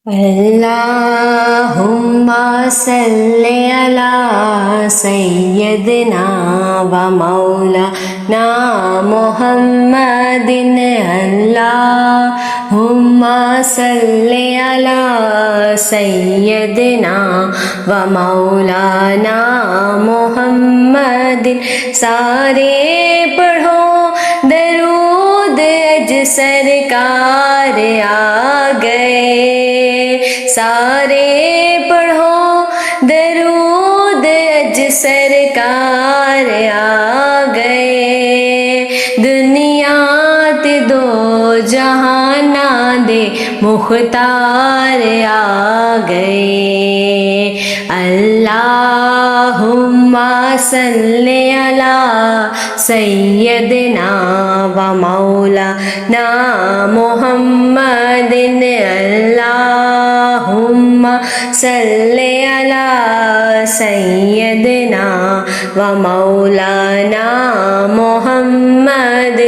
اللہم صلی علی سیدنا و مولانا محمد اللہم صلی علی سیدنا و مولانا محمد سارے پڑھو درود اج سرکار آ گئے سارے پڑھو درود اج سرکار آ گئے دنیا تے دو جہاناں دے مختار آ گئے اللہم صلی علی سیدنا و مولانا محمد اللہم صلی علی سیدنا و مولانا محمد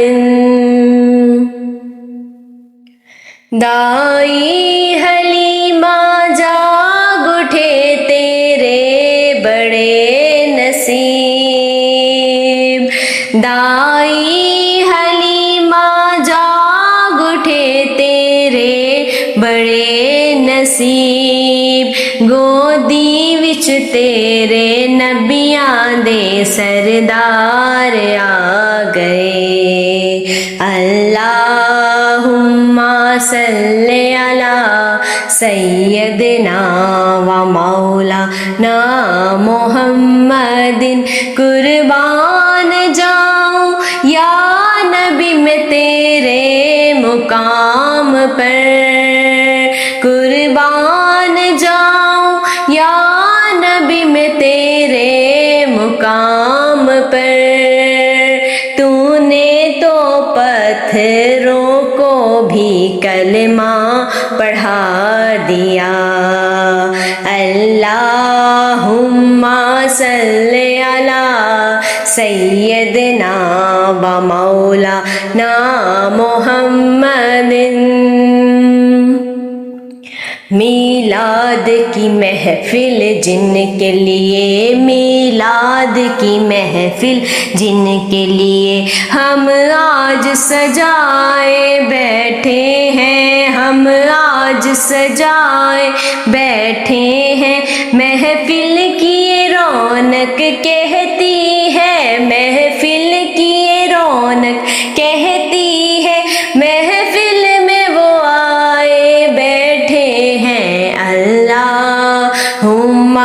دائی حلیمہ جاگ اٹھے تیرے بڑے نصیب دائی حلیمہ جاگ اٹھے تیرے بڑے نصیب گودی وچ تیرے نبیاں دے سردار آ گئے اللہم صلی علی سیدنا و مولانا محمد قربان جاؤں یا نبی میں تیرے مقام پر قربان جاؤں یا نبی میں تیرے مقام پر تو نے تو پتھروں کو بھی کلمہ پڑھا دیا اللہم صلی علی سیدنا و مولانا محمد میلاد کی محفل جن کے لیے میلاد کی محفل جن کے لیے ہم آج سجائے بیٹھے ہیں ہم آج سجائے بیٹھے ہیں محفل کی یہ رونق کہتی ہے محفل کی یہ رونق کہتی ہے محفل میں وہ آئے بیٹھے ہیں اللہم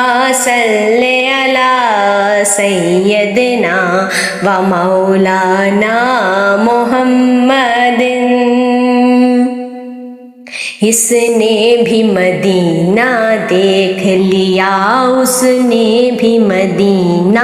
صلی علی سیدنا و مولانا محمد اس نے بھی مدینہ دیکھ لیا اس نے بھی مدینہ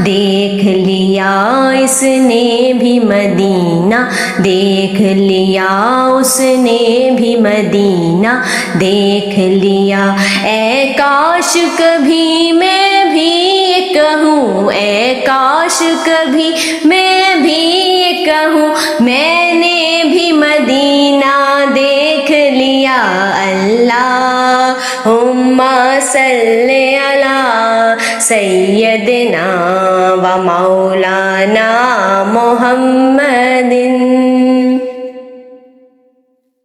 دیکھ لیا اس نے بھی مدینہ دیکھ لیا اس نے بھی مدینہ دیکھ لیا اے کاش کبھی میں بھی یہ کہوں اے کاش کبھی میں بھی یہ کہوں میں نے بھی مدینہ دیکھ لیا اللہم صلی علی سیدنا و مولانا محمد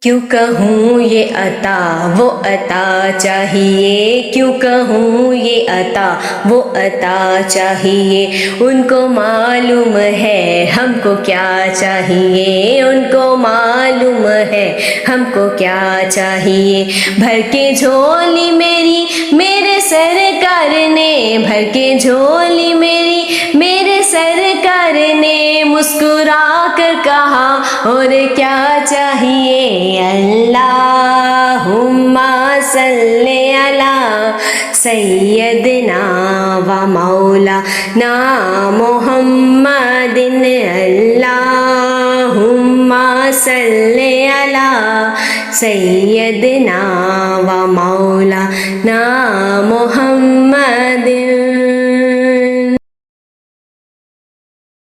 کیوں کہوں یہ عطا وہ عطا چاہیے کیوں کہوں یہ عطا وہ عطا چاہیے ان کو معلوم ہے ہم کو کیا چاہیے ان کو معلوم ہے ہم کو کیا چاہیے بھر کے جھولی میری میرے سرکار نے بھر کے جھولی میری میرے سرکار نے مسکرا کر کہا اور کیا چاہیے اللہم صلی علی سیدنا و مولانا محمد اللہم صلی علی سیدنا و مولانا محمد